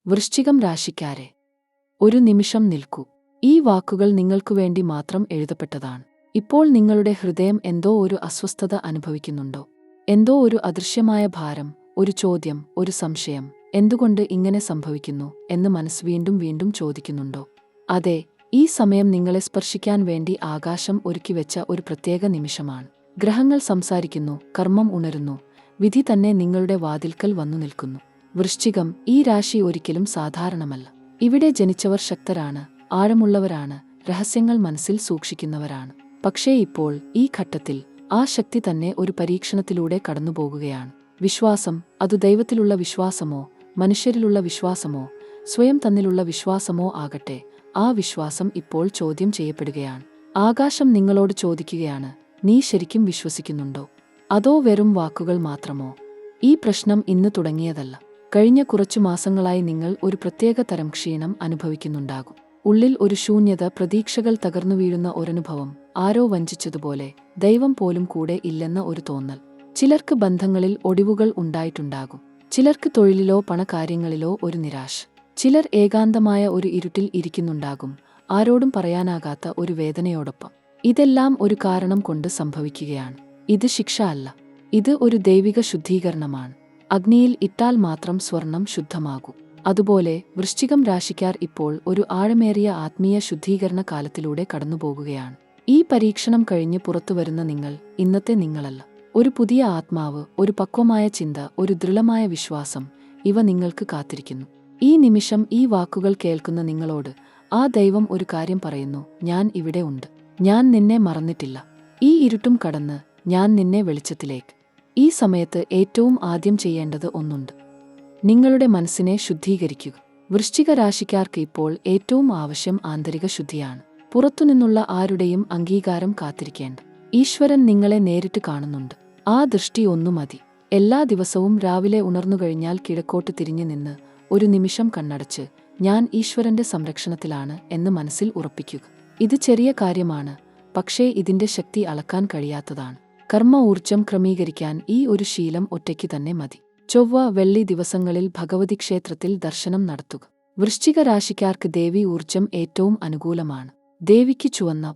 വൃശ്ചികം രാശിക്കാരെ, ഒരു നിമിഷം നിൽക്കൂ. ഈ വാക്കുകൾ നിങ്ങൾക്കുവേണ്ടി മാത്രം എഴുതപ്പെട്ടതാണ്. ഇപ്പോൾ നിങ്ങളുടെ ഹൃദയം എന്തോ ഒരു അസ്വസ്ഥത അനുഭവിക്കുന്നുണ്ടോ? എന്തോ ഒരു അദൃശ്യമായ ഭാരം, ഒരു ചോദ്യം, ഒരു സംശയം, എന്തുകൊണ്ട് ഇങ്ങനെ സംഭവിക്കുന്നു എന്ന് മനസ്സ് വീണ്ടും വീണ്ടും ചോദിക്കുന്നുണ്ടോ? അതെ, ഈ സമയം നിങ്ങളെ സ്പർശിക്കാൻ വേണ്ടി ആകാശം ഒരുക്കിവെച്ച ഒരു പ്രത്യേക നിമിഷമാണ്. ഗ്രഹങ്ങൾ സംസാരിക്കുന്നു, കർമ്മം ഉണരുന്നു, വിധി തന്നെ നിങ്ങളുടെ വാതിൽക്കൽ വന്നു നിൽക്കുന്നു. വൃശ്ചികം, ഈ രാശി ഒരിക്കലും സാധാരണമല്ല. ഇവിടെ ജനിച്ചവർ ശക്തരാണ്, ആഴമുള്ളവരാണ്, രഹസ്യങ്ങൾ മനസ്സിൽ സൂക്ഷിക്കുന്നവരാണ്. പക്ഷേ ഇപ്പോൾ ഈ ഘട്ടത്തിൽ ആ ശക്തി തന്നെ ഒരു പരീക്ഷണത്തിലൂടെ കടന്നുപോകുകയാണ്. വിശ്വാസം, അത് ദൈവത്തിലുള്ള വിശ്വാസമോ മനുഷ്യരിലുള്ള വിശ്വാസമോ സ്വയം തന്നിലുള്ള വിശ്വാസമോ ആകട്ടെ, ആ വിശ്വാസം ഇപ്പോൾ ചോദ്യം ചെയ്യപ്പെടുകയാണ്. ആകാശം നിങ്ങളോട് ചോദിക്കുകയാണ്, നീ ശരിക്കും വിശ്വസിക്കുന്നുണ്ടോ? അതോ വെറും വാക്കുകൾ മാത്രമോ? ഈ പ്രശ്നം ഇന്ന് തുടങ്ങിയതല്ല. കഴിഞ്ഞ കുറച്ചു മാസങ്ങളായി നിങ്ങൾ ഒരു പ്രത്യേക തരം ക്ഷീണം അനുഭവിക്കുന്നുണ്ടാകും. ഉള്ളിൽ ഒരു ശൂന്യത, പ്രതീക്ഷകൾ തകർന്നു വീഴുന്ന ഒരനുഭവം, ആരോ വഞ്ചിച്ചതുപോലെ, ദൈവം പോലും കൂടെ ഇല്ലെന്ന ഒരു തോന്നൽ. ചിലർക്ക് ബന്ധങ്ങളിൽ ഒടിവുകൾ ഉണ്ടായിട്ടുണ്ടാകും. ചിലർക്ക് തൊഴിലിലോ പണകാര്യങ്ങളിലോ ഒരു നിരാശ. ചിലർ ഏകാന്തമായ ഒരു ഇരുട്ടിൽ ഇരിക്കുന്നുണ്ടാകും, ആരോടും പറയാനാകാത്ത ഒരു വേദനയോടൊപ്പം. ഇതെല്ലാം ഒരു കാരണം കൊണ്ട് സംഭവിക്കുകയാണ്. ഇത് ശിക്ഷ അല്ല, ഇത് ഒരു ദൈവിക ശുദ്ധീകരണമാണ്. അഗ്നിയിൽ ഇട്ടാൽ മാത്രം സ്വർണം ശുദ്ധമാകൂ. അതുപോലെ വൃശ്ചികം രാശിക്കാർ ഇപ്പോൾ ഒരു ആഴമേറിയ ആത്മീയ ശുദ്ധീകരണ കാലത്തിലൂടെ കടന്നുപോകുകയാണ്. ഈ പരീക്ഷണം കഴിഞ്ഞ് പുറത്തുവരുന്ന നിങ്ങൾ ഇന്നത്തെ നിങ്ങളല്ല. ഒരു പുതിയ ആത്മാവ്, ഒരു പക്വമായ ചിന്ത, ഒരു ദൃഢമായ വിശ്വാസം, ഇവ നിങ്ങൾക്ക് കാത്തിരിക്കുന്നു. ഈ നിമിഷം ഈ വാക്കുകൾ കേൾക്കുന്ന നിങ്ങളോട് ആ ദൈവം ഒരു കാര്യം പറയുന്നു: ഞാൻ ഇവിടെ ഉണ്ട്, ഞാൻ നിന്നെ മറന്നിട്ടില്ല. ഈ ഇരുട്ടും കടന്ന് ഞാൻ നിന്നെ വെളിച്ചത്തിലേക്ക്. ഈ സമയത്ത് ഏറ്റവും ആദ്യം ചെയ്യേണ്ടത് ഒന്നുണ്ട്: നിങ്ങളുടെ മനസ്സിനെ ശുദ്ധീകരിക്കുക. വൃശ്ചിക രാശിക്കാർക്ക് ഇപ്പോൾ ഏറ്റവും ആവശ്യം ആന്തരിക ശുദ്ധിയാണ്. പുറത്തുനിന്നുള്ള ആരുടെയും അംഗീകാരം കാത്തിരിക്കേണ്ട. ഈശ്വരൻ നിങ്ങളെ നേരിട്ട് കാണുന്നുണ്ട്. ആ ദൃഷ്ടി ഒന്നു മതി. എല്ലാ ദിവസവും രാവിലെ ഉണർന്നുകഴിഞ്ഞാൽ കിഴക്കോട്ട് തിരിഞ്ഞു നിന്ന് ഒരു നിമിഷം കണ്ണടച്ച്, ഞാൻ ഈശ്വരന്റെ സംരക്ഷണത്തിലാണ് എന്ന് മനസ്സിൽ ഉറപ്പിക്കുക. ഇത് ചെറിയ കാര്യമാണ്, പക്ഷേ ഇതിന്റെ ശക്തി അളക്കാൻ കഴിയാത്തതാണ്. കർമ്മ ഊർജം ക്രമീകരിക്കാൻ ഈ ഒരു ശീലം ഒറ്റയ്ക്ക് തന്നെ മതി. ചൊവ്വ, വെള്ളി ദിവസങ്ങളിൽ ഭഗവതി ക്ഷേത്രത്തിൽ ദർശനം നടത്തുക. വൃശ്ചിക രാശിക്കാർക്ക് ദേവി ഊർജം ഏറ്റവും അനുകൂലമാണ്. ദേവിക്ക് ചുവന്ന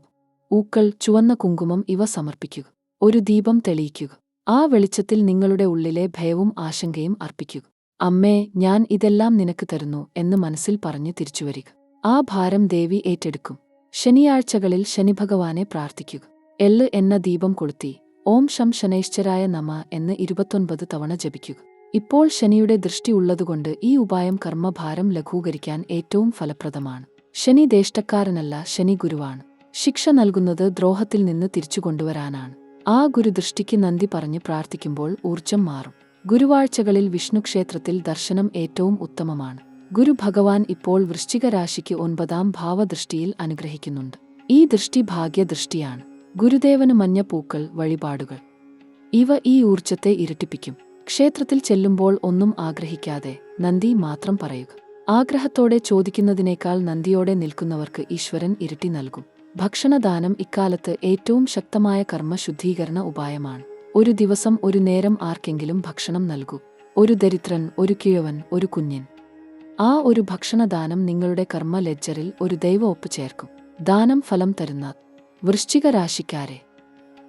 ഊക്കൾ, ചുവന്ന കുങ്കുമം ഇവ സമർപ്പിക്കുക. ഒരു ദീപം തെളിയിക്കുക. ആ വെളിച്ചത്തിൽ നിങ്ങളുടെ ഉള്ളിലെ ഭയവും ആശങ്കയും അർപ്പിക്കുക. അമ്മേ, ഞാൻ ഇതെല്ലാം നിനക്ക് തരുന്നു എന്ന് മനസ്സിൽ പറഞ്ഞ് തിരിച്ചുവരിക. ആ ഭാരം ദേവി ഏറ്റെടുക്കും. ശനിയാഴ്ചകളിൽ ശനിഭഗവാനെ പ്രാർത്ഥിക്കുക. എള്ള് എന്ന ദീപം കൊളുത്തി ഓം ശം ശനൈശ്ചരായ നമ എന്ന് 29 തവണ ജപിക്കുക. ഇപ്പോൾ ശനിയുടെ ദൃഷ്ടി ഉള്ളതുകൊണ്ട് ഈ ഉപായം കർമ്മഭാരം ലഘൂകരിക്കാൻ ഏറ്റവും ഫലപ്രദമാണ്. ശനി ദേഷ്ടക്കാരനല്ല, ശനി ഗുരുവാണ്. ശിക്ഷ നൽകുന്നത് ദ്രോഹത്തിൽ നിന്ന് തിരിച്ചുകൊണ്ടുവരാനാണ്. ആ ഗുരുദൃഷ്ടിക്ക് നന്ദി പറഞ്ഞ് പ്രാർത്ഥിക്കുമ്പോൾ ഊർജം മാറും. ഗുരുവാഴ്ചകളിൽ വിഷ്ണു ക്ഷേത്രത്തിൽ ദർശനം ഏറ്റവും ഉത്തമമാണ്. ഗുരു ഭഗവാൻ ഇപ്പോൾ വൃശ്ചിക രാശിക്ക് 9ാം ഭാവദൃഷ്ടിയിൽ അനുഗ്രഹിക്കുന്നുണ്ട്. ഈ ദൃഷ്ടി ഭാഗ്യദൃഷ്ടിയാണ്. ഗുരുദേവന് മഞ്ഞപ്പൂക്കൾ, വഴിപാടുകൾ, ഇവ ഈ ഊർജത്തെ ഇരട്ടിപ്പിക്കും. ക്ഷേത്രത്തിൽ ചെല്ലുമ്പോൾ ഒന്നും ആഗ്രഹിക്കാതെ നന്ദി മാത്രം പറയുക. ആഗ്രഹത്തോടെ ചോദിക്കുന്നതിനേക്കാൾ നന്ദിയോടെ നിൽക്കുന്നവർക്ക് ഈശ്വരൻ ഇരട്ടി നൽകും. ഭക്ഷണദാനം ഇക്കാലത്ത് ഏറ്റവും ശക്തമായ കർമ്മ ശുദ്ധീകരണ ഉപായമാണ്. ഒരു ദിവസം ഒരു നേരം ആർക്കെങ്കിലും ഭക്ഷണം നൽകൂ. ഒരു ദരിദ്രൻ, ഒരു കിഴവൻ, ഒരു കുഞ്ഞൻ. ആ ഒരു ഭക്ഷണദാനം നിങ്ങളുടെ കർമ്മ ലെഡ്ജറിൽ ഒരു ദൈവ ഒപ്പ് ചേർക്കും. ദാനം ഫലം തരുന്ന വൃശ്ചിക രാശിക്കാരെ,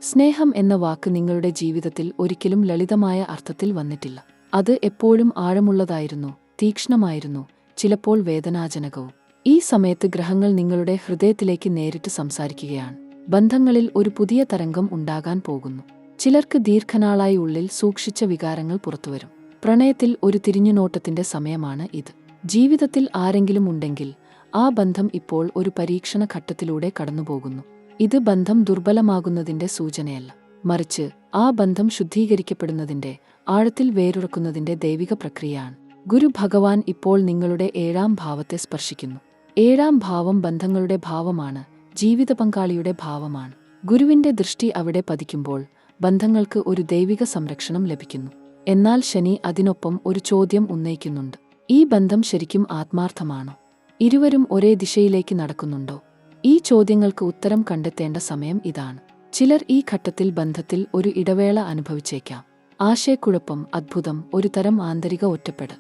സ്നേഹം എന്ന വാക്ക് നിങ്ങളുടെ ജീവിതത്തിൽ ഒരിക്കലും ലളിതമായ അർത്ഥത്തിൽ വന്നിട്ടില്ല. അത് എപ്പോഴും ആഴമുള്ളതായിരുന്നു, തീക്ഷ്ണമായിരുന്നു, ചിലപ്പോൾ വേദനാജനകവും. ഈ സമയത്ത് ഗ്രഹങ്ങൾ നിങ്ങളുടെ ഹൃദയത്തിലേക്ക് നേരിട്ട് സംസാരിക്കുകയാണ്. ബന്ധങ്ങളിൽ ഒരു പുതിയ തരംഗം ഉണ്ടാകാൻ പോകുന്നു. ചിലർക്ക് ദീർഘനാളായി ഉള്ളിൽ സൂക്ഷിച്ച വികാരങ്ങൾ പുറത്തുവരും. പ്രണയത്തിൽ ഒരു തിരിഞ്ഞുനോട്ടത്തിന്റെ സമയമാണ് ഇത്. ജീവിതത്തിൽ ആരെങ്കിലും ഉണ്ടെങ്കിൽ ആ ബന്ധം ഇപ്പോൾ ഒരു പരീക്ഷണ ഘട്ടത്തിലൂടെ കടന്നുപോകുന്നു. ഇത് ബന്ധം ദുർബലമാകുന്നതിന്റെ സൂചനയല്ല, മറിച്ച് ആ ബന്ധം ശുദ്ധീകരിക്കപ്പെടുന്നതിന്റെ, ആഴത്തിൽ വേരുറക്കുന്നതിന്റെ ദൈവിക പ്രക്രിയയാണ്. ഗുരു ഭഗവാൻ ഇപ്പോൾ നിങ്ങളുടെ 7ാം ഭാവത്തെ സ്പർശിക്കുന്നു. 7ാം ഭാവം ബന്ധങ്ങളുടെ ഭാവമാണ്, ജീവിത പങ്കാളിയുടെ ഭാവമാണ്. ഗുരുവിന്റെ ദൃഷ്ടി അവിടെ പതിക്കുമ്പോൾ ബന്ധങ്ങൾക്ക് ഒരു ദൈവിക സംരക്ഷണം ലഭിക്കുന്നു. എന്നാൽ ശനി അതിനൊപ്പം ഒരു ചോദ്യം ഉന്നയിക്കുന്നുണ്ട്: ഈ ബന്ധം ശരിക്കും ആത്മാർത്ഥമാണോ? ഇരുവരും ഒരേ ദിശയിലേക്ക് നടക്കുന്നുണ്ടോ? ഈ ചോദ്യങ്ങൾക്ക് ഉത്തരം കണ്ടെത്തേണ്ട സമയം ഇതാണ്. ചിലർ ഈ ഘട്ടത്തിൽ ബന്ധത്തിൽ ഒരു ഇടവേള അനുഭവിച്ചേക്കാം. ആശയക്കുഴപ്പം, അദ്ഭുതം, ഒരു തരം ആന്തരിക ഒറ്റപ്പെടൽ.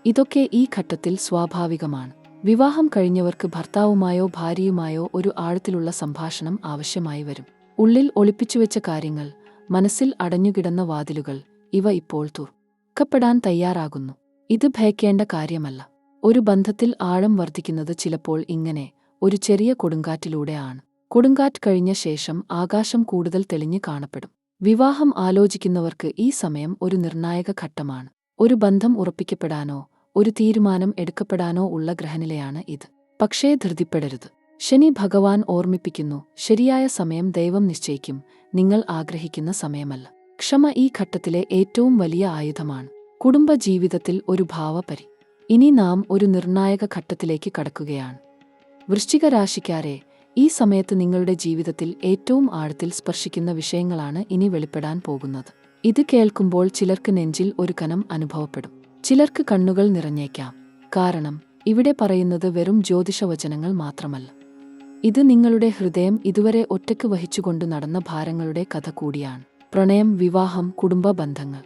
ഇതൊക്കെ ഈ ഘട്ടത്തിൽ സ്വാഭാവികമാണ്. വിവാഹം കഴിഞ്ഞവർക്ക് ഭർത്താവുമായോ ഭാര്യയുമായോ ഒരു ആഴത്തിലുള്ള സംഭാഷണം ആവശ്യമായി വരും. ഉള്ളിൽ ഒളിപ്പിച്ചുവെച്ച കാര്യങ്ങൾ, മനസ്സിൽ അടഞ്ഞുകിടന്ന വാതിലുകൾ, ഇവ ഇപ്പോൾ തുറക്കപ്പെടാൻ തയ്യാറാകുന്നു. ഇത് ഭയക്കേണ്ട കാര്യമല്ല. ഒരു ബന്ധത്തിൽ ആഴം വർദ്ധിക്കുന്നത് ചിലപ്പോൾ ഇങ്ങനെ ഒരു ചെറിയ കൊടുങ്കാറ്റിലൂടെയാണ്. കൊടുങ്കാറ്റ് കഴിഞ്ഞ ശേഷം ആകാശം കൂടുതൽ തെളിഞ്ഞു കാണപ്പെടും. വിവാഹം ആലോചിക്കുന്നവർക്ക് ഈ സമയം ഒരു നിർണായക ഘട്ടമാണ്. ഒരു ബന്ധം ഉറപ്പിക്കപ്പെടാനോ ഒരു തീരുമാനം എടുക്കപ്പെടാനോ ഉള്ള ഗ്രഹനിലയാണ് ഇത്. പക്ഷേ ധൃതിപ്പെടരുത്. ശനി ഭഗവാൻ ഓർമ്മിപ്പിക്കുന്നു, ശരിയായ സമയം ദൈവം നിശ്ചയിക്കും, നിങ്ങൾ ആഗ്രഹിക്കുന്ന സമയമല്ല. ക്ഷമ ഈ ഘട്ടത്തിലെ ഏറ്റവും വലിയ ആയുധമാണ്. കുടുംബ ജീവിതത്തിൽ ഒരു ഭാവപരി. ഇനി നാം ഒരു നിർണായക ഘട്ടത്തിലേക്ക് കടക്കുകയാണ്. വൃശ്ചിക രാശിക്കാരെ, ഈ സമയത്ത് നിങ്ങളുടെ ജീവിതത്തിൽ ഏറ്റവും ആഴത്തിൽ സ്പർശിക്കുന്ന വിഷയങ്ങളാണ് ഇനി വെളിപ്പെടാൻ പോകുന്നത്. ഇത് കേൾക്കുമ്പോൾ ചിലർക്ക് നെഞ്ചിൽ ഒരു കനം അനുഭവപ്പെടും. ചിലർക്ക് കണ്ണുകൾ നിറഞ്ഞേക്കാം. കാരണം ഇവിടെ പറയുന്നത് വെറും ജ്യോതിഷവചനങ്ങൾ മാത്രമല്ല. ഇത് നിങ്ങളുടെ ഹൃദയം ഇതുവരെ ഒറ്റയ്ക്ക് വഹിച്ചുകൊണ്ടു നടന്ന ഭാരങ്ങളുടെ കഥ കൂടിയാണ്. പ്രണയം, വിവാഹം, കുടുംബ ബന്ധങ്ങൾ.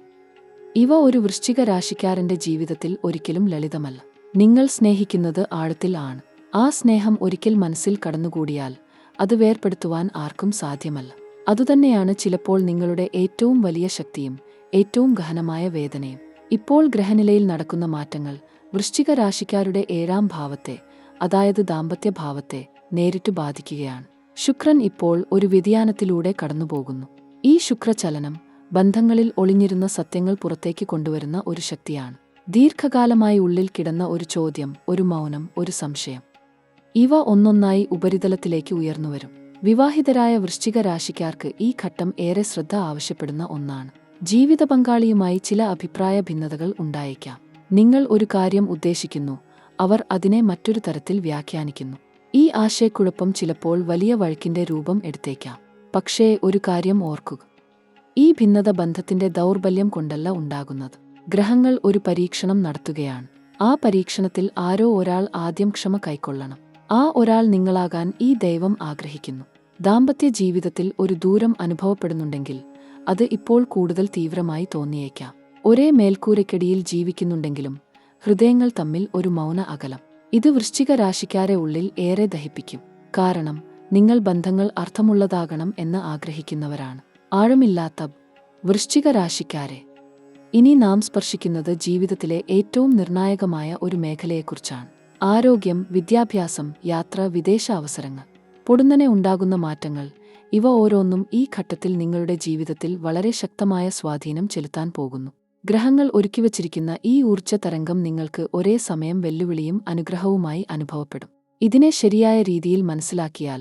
ഇവ ഒരു വൃശ്ചിക രാശിക്കാരന്റെ ജീവിതത്തിൽ ഒരിക്കലും ലളിതമല്ല. നിങ്ങൾ സ്നേഹിക്കുന്നത് ആഴത്തിൽ ആണ്. ആ സ്നേഹം ഒരിക്കൽ മനസ്സിൽ കടന്നുകൂടിയാൽ അത് വേർപെടുത്തുവാൻ ആർക്കും സാധ്യമല്ല. അതുതന്നെയാണ് ചിലപ്പോൾ നിങ്ങളുടെ ഏറ്റവും വലിയ ശക്തിയും ഏറ്റവും ഗഹനമായ വേദനയും. ഇപ്പോൾ ഗ്രഹനിലയിൽ നടക്കുന്ന മാറ്റങ്ങൾ വൃശ്ചിക രാശിക്കാരുടെ 7ാം ഭാവത്തെ, അതായത് ദാമ്പത്യ ഭാവത്തെ നേരിട്ട് ബാധിക്കുകയാണ്. ശുക്രൻ ഇപ്പോൾ ഒരു വ്യതിയാനത്തിലൂടെ കടന്നുപോകുന്നു. ഈ ശുക്രചലനം ബന്ധങ്ങളിൽ ഒളിഞ്ഞിരുന്ന സത്യങ്ങൾ പുറത്തേക്ക് കൊണ്ടുവരുന്ന ഒരു ശക്തിയാണ്. ദീർഘകാലമായി ഉള്ളിൽ കിടന്ന ഒരു ചോദ്യം, ഒരു മൗനം, ഒരു സംശയം, ഇവ ഒന്നൊന്നായി ഉപരിതലത്തിലേക്ക് ഉയർന്നുവരും. വിവാഹിതരായ വൃശ്ചിക രാശിക്കാർക്ക് ഈ ഘട്ടം ഏറെ ശ്രദ്ധ ആവശ്യപ്പെടുന്ന ഒന്നാണ്. ജീവിത പങ്കാളിയുമായി ചില അഭിപ്രായ ഭിന്നതകൾ ഉണ്ടായേക്കാം. നിങ്ങൾ ഒരു കാര്യം ഉദ്ദേശിക്കുന്നു, അവർ അതിനെ മറ്റൊരു തരത്തിൽ വ്യാഖ്യാനിക്കുന്നു. ഈ ആശയക്കുഴപ്പം ചിലപ്പോൾ വലിയ വഴക്കിന്റെ രൂപം എടുത്തേക്കാം. പക്ഷേ ഒരു കാര്യം ഓർക്കുക, ഈ ഭിന്നത ബന്ധത്തിന്റെ ദൗർബല്യം കൊണ്ടല്ല ഉണ്ടാകുന്നത്. ഗ്രഹങ്ങൾ ഒരു പരീക്ഷണം നടത്തുകയാണ്. ആ പരീക്ഷണത്തിൽ ആരോ ഒരാൾ ആദ്യം ക്ഷമ കൈക്കൊള്ളണം. ആ ഒരാൾ നിങ്ങളാകാൻ ഈ ദൈവം ആഗ്രഹിക്കുന്നു. ദാമ്പത്യ ജീവിതത്തിൽ ഒരു ദൂരം അനുഭവപ്പെടുന്നുണ്ടെങ്കിൽ അത് ഇപ്പോൾ കൂടുതൽ തീവ്രമായി തോന്നിയേക്കാം. ഒരേ മേൽക്കൂരയ്ക്കടിയിൽ ജീവിക്കുന്നുണ്ടെങ്കിലും ഹൃദയങ്ങൾ തമ്മിൽ ഒരു മൗന അകലം. ഇത് വൃശ്ചിക രാശിക്കാരെ ഉള്ളിൽ ഏറെ ദഹിപ്പിക്കും. കാരണം നിങ്ങൾ ബന്ധങ്ങൾ അർത്ഥമുള്ളതാകണം എന്ന് ആഗ്രഹിക്കുന്നവരാണ്. ആഴമില്ലാത്ത വൃശ്ചിക രാശിക്കാരെ, ഇനി നാം സ്പർശിക്കുന്നത് ജീവിതത്തിലെ ഏറ്റവും നിർണായകമായ ഒരു മേഖലയെക്കുറിച്ചാണ്. ആരോഗ്യം, വിദ്യാഭ്യാസം, യാത്ര, വിദേശ അവസരങ്ങൾ. പൊടുന്നനെ ഉണ്ടാകുന്ന മാറ്റങ്ങൾ, ഇവ ഓരോന്നും ഈ ഘട്ടത്തിൽ നിങ്ങളുടെ ജീവിതത്തിൽ വളരെ ശക്തമായ സ്വാധീനം ചെലുത്താൻ പോകുന്നു. ഗ്രഹങ്ങൾ ഒരുക്കിവച്ചിരിക്കുന്ന ഈ ഊർജ്ജ തരംഗം നിങ്ങൾക്ക് ഒരേ സമയം വെല്ലുവിളിയും അനുഗ്രഹവുമായി അനുഭവപ്പെടും. ഇതിനെ ശരിയായ രീതിയിൽ മനസ്സിലാക്കിയാൽ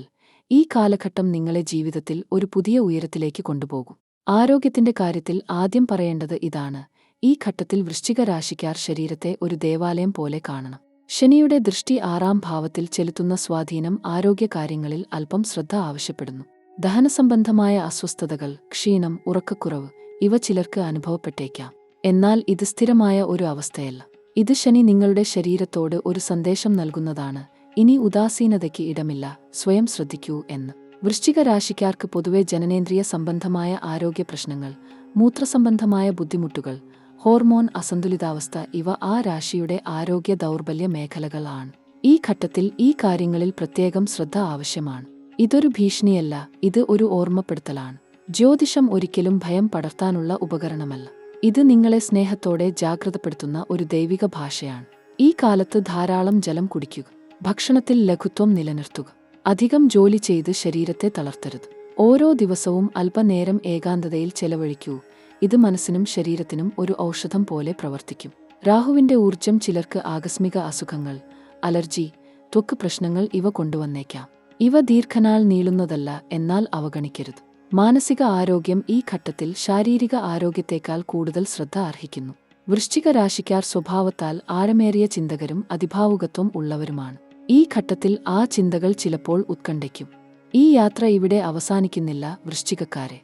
ഈ കാലഘട്ടം നിങ്ങളെ ജീവിതത്തിൽ ഒരു പുതിയ ഉയരത്തിലേക്ക് കൊണ്ടുപോകും. ആരോഗ്യത്തിന്റെ കാര്യത്തിൽ ആദ്യം പറയേണ്ടത് ഇതാണ്. ഈ ഘട്ടത്തിൽ വൃശ്ചിക രാശിക്കാർ ശരീരത്തെ ഒരു ദേവാലയം പോലെ കാണണം. ശനിയുടെ ദൃഷ്ടി 6ാം ഭാവത്തിൽ ചെലുത്തുന്ന സ്വാധീനം ആരോഗ്യകാര്യങ്ങളിൽ അല്പം ശ്രദ്ധ ആവശ്യപ്പെടുന്നു. ദഹനസംബന്ധമായ അസ്വസ്ഥതകൾ, ക്ഷീണം, ഉറക്കക്കുറവ്, ഇവ ചിലർക്ക് അനുഭവപ്പെട്ടേക്കാം. എന്നാൽ ഇത് സ്ഥിരമായ ഒരു അവസ്ഥയല്ല. ഇത് ശനി നിങ്ങളുടെ ശരീരത്തോട് ഒരു സന്ദേശം നൽകുന്നതാണ്. ഇനി ഉദാസീനതയ്ക്ക് ഇടമില്ല, സ്വയം ശ്രദ്ധിക്കൂ എന്ന്. വൃശ്ചിക രാശിക്കാർക്ക് പൊതുവെ ജനനേന്ദ്രിയ സംബന്ധമായ ആരോഗ്യ പ്രശ്നങ്ങൾ, മൂത്രസംബന്ധമായ ബുദ്ധിമുട്ടുകൾ, ഹോർമോൺ അസന്തുലിതാവസ്ഥ, ഇവ ആ രാശിയുടെ ആരോഗ്യ ദൗർബല്യ മേഖലകളാണ്. ഈ ഘട്ടത്തിൽ ഈ കാര്യങ്ങളിൽ പ്രത്യേകം ശ്രദ്ധ ആവശ്യമാണ്. ഇതൊരു ഭീഷണിയല്ല, ഇത് ഒരു ഓർമ്മപ്പെടുത്തലാണ്. ജ്യോതിഷം ഒരിക്കലും ഭയം പടർത്താനുള്ള ഉപകരണമല്ല. ഇത് നിങ്ങളെ സ്നേഹത്തോടെ ജാഗ്രതപ്പെടുത്തുന്ന ഒരു ദൈവിക ഭാഷയാണ്. ഈ കാലത്ത് ധാരാളം ജലം കുടിക്കുക. ഭക്ഷണത്തിൽ ലഘുത്വം നിലനിർത്തുക. അധികം ജോലി ചെയ്ത് ശരീരത്തെ തളർത്തരുത്. ഓരോ ദിവസവും അല്പനേരം ഏകാന്തതയിൽ ചെലവഴിക്കൂ. ഇത് മനസ്സിനും ശരീരത്തിനും ഒരു ഔഷധം പോലെ പ്രവർത്തിക്കും. രാഹുവിന്റെ ഊർജം ചിലർക്ക് ആകസ്മിക അസുഖങ്ങൾ, അലർജി, ത്വക്ക് പ്രശ്നങ്ങൾ ഇവ കൊണ്ടുവന്നേക്കാം. ഇവ ദീർഘനാൾ നീളുന്നതല്ല, എന്നാൽ അവഗണിക്കരുത്. മാനസിക ആരോഗ്യം ഈ ഘട്ടത്തിൽ ശാരീരിക ആരോഗ്യത്തേക്കാൾ കൂടുതൽ ശ്രദ്ധ അർഹിക്കുന്നു. വൃശ്ചിക രാശിക്കാർ സ്വഭാവത്താൽ ആഴമേറിയ ചിന്തകരും അതിഭാവുകത്വം ഉള്ളവരുമാണ്. ഈ ഘട്ടത്തിൽ ആ ചിന്തകൾ ചിലപ്പോൾ ഉത്കണ്ഠയ്ക്കും. ഈ യാത്ര ഇവിടെ അവസാനിക്കുന്നില്ല വൃശ്ചികക്കാരെ.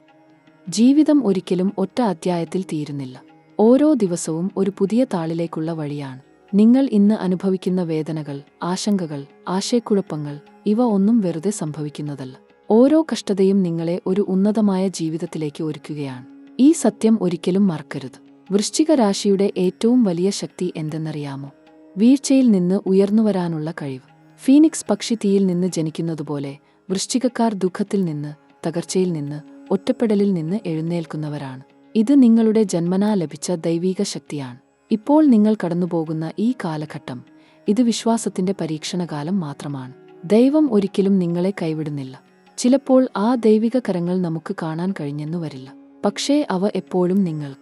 ജീവിതം ഒരിക്കലും ഒറ്റ അധ്യായത്തിൽ തീരുന്നില്ല. ഓരോ ദിവസവും ഒരു പുതിയ താളിലേക്കുള്ള വഴിയാണ്. നിങ്ങൾ ഇന്ന് അനുഭവിക്കുന്ന വേദനകൾ, ആശങ്കകൾ, ആശയക്കുഴപ്പങ്ങൾ, ഇവ ഒന്നും വെറുതെ സംഭവിക്കുന്നതല്ല. ഓരോ കഷ്ടതയും നിങ്ങളെ ഒരു ഉന്നതമായ ജീവിതത്തിലേക്ക് ഒരുക്കുകയാണ്. ഈ സത്യം ഒരിക്കലും മറക്കരുത്. വൃശ്ചിക രാശിയുടെ ഏറ്റവും വലിയ ശക്തി എന്തെന്നറിയാമോ? വീഴ്ചയിൽ നിന്ന് ഉയർന്നുവരാനുള്ള കഴിവ്. ഫീനിക്സ് പക്ഷി തീയിൽ നിന്ന് ജനിക്കുന്നതുപോലെ വൃശ്ചികക്കാർ ദുഃഖത്തിൽ നിന്ന്, തകർച്ചയിൽ നിന്ന്, ഒറ്റപ്പെടലിൽ നിന്ന് എഴുന്നേൽക്കുന്നവരാണ്. ഇത് നിങ്ങളുടെ ജന്മനാ ലഭിച്ച ദൈവീക ശക്തിയാണ്. ഇപ്പോൾ നിങ്ങൾ കടന്നുപോകുന്ന ഈ കാലഘട്ടം, ഇത് വിശ്വാസത്തിന്റെ പരീക്ഷണകാലം മാത്രമാണ്. ദൈവം ഒരിക്കലും നിങ്ങളെ കൈവിടുന്നില്ല. ചിലപ്പോൾ ആ ദൈവിക കരങ്ങൾ നമുക്ക് കാണാൻ കഴിഞ്ഞെന്നു വരില്ല. പക്ഷേ അവ എപ്പോഴും നിങ്ങൾക്ക്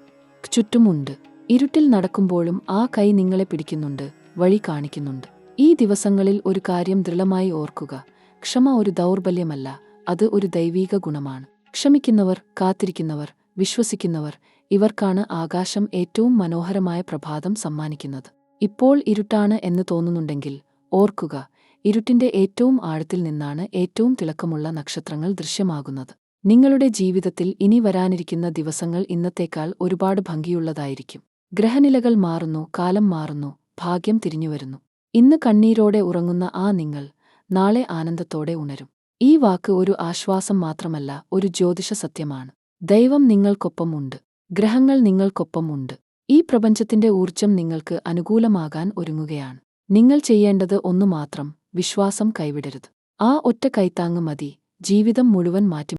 ചുറ്റുമുണ്ട്. ഇരുട്ടിൽ നടക്കുമ്പോഴും ആ കൈ നിങ്ങളെ പിടിക്കുന്നുണ്ട്, വഴി കാണിക്കുന്നുണ്ട്. ഈ ദിവസങ്ങളിൽ ഒരു കാര്യം ദൃഢമായി ഓർക്കുക: ക്ഷമ ഒരു ദൗർബല്യമല്ല, അത് ഒരു ദൈവീക ഗുണമാണ്. ക്ഷമിക്കുന്നവർ, കാത്തിരിക്കുന്നവർ, വിശ്വസിക്കുന്നവർ, ഇവർക്കാണ് ആകാശം ഏറ്റവും മനോഹരമായ പ്രഭാതം സമ്മാനിക്കുന്നത്. ഇപ്പോൾ ഇരുട്ടാണ് എന്ന് തോന്നുന്നുണ്ടെങ്കിൽ ഓർക്കുക, ഇരുട്ടിന്റെ ഏറ്റവും ആഴത്തിൽ നിന്നാണ് ഏറ്റവും തിളക്കമുള്ള നക്ഷത്രങ്ങൾ ദൃശ്യമാകുന്നത്. നിങ്ങളുടെ ജീവിതത്തിൽ ഇനി വരാനിരിക്കുന്ന ദിവസങ്ങൾ ഇന്നത്തേക്കാൾ ഒരുപാട് ഭംഗിയുള്ളതായിരിക്കും. ഗ്രഹനിലകൾ മാറുന്നു, കാലം മാറുന്നു, ഭാഗ്യം തിരിഞ്ഞുവരുന്നു. ഇന്ന് കണ്ണീരോടെ ഉറങ്ങുന്ന ആ നിങ്ങൾ നാളെ ആനന്ദത്തോടെ ഉണരും. ഈ വാക്ക് ഒരു ആശ്വാസം മാത്രമല്ല, ഒരു ജ്യോതിഷ സത്യമാണ്. ദൈവം നിങ്ങൾക്കൊപ്പം ഉണ്ട്. ഗ്രഹങ്ങൾ നിങ്ങൾക്കൊപ്പം ഉണ്ട്. ഈ പ്രപഞ്ചത്തിന്റെ ഊർജം നിങ്ങൾക്ക് അനുകൂലമാകാൻ ഒരുങ്ങുകയാണ്. നിങ്ങൾ ചെയ്യേണ്ടത് ഒന്നു മാത്രം: വിശ്വാസം കൈവിടരുത്. ആ ഒറ്റ കൈത്താങ്ങ് മതി ജീവിതം മുഴുവൻ മാറ്റി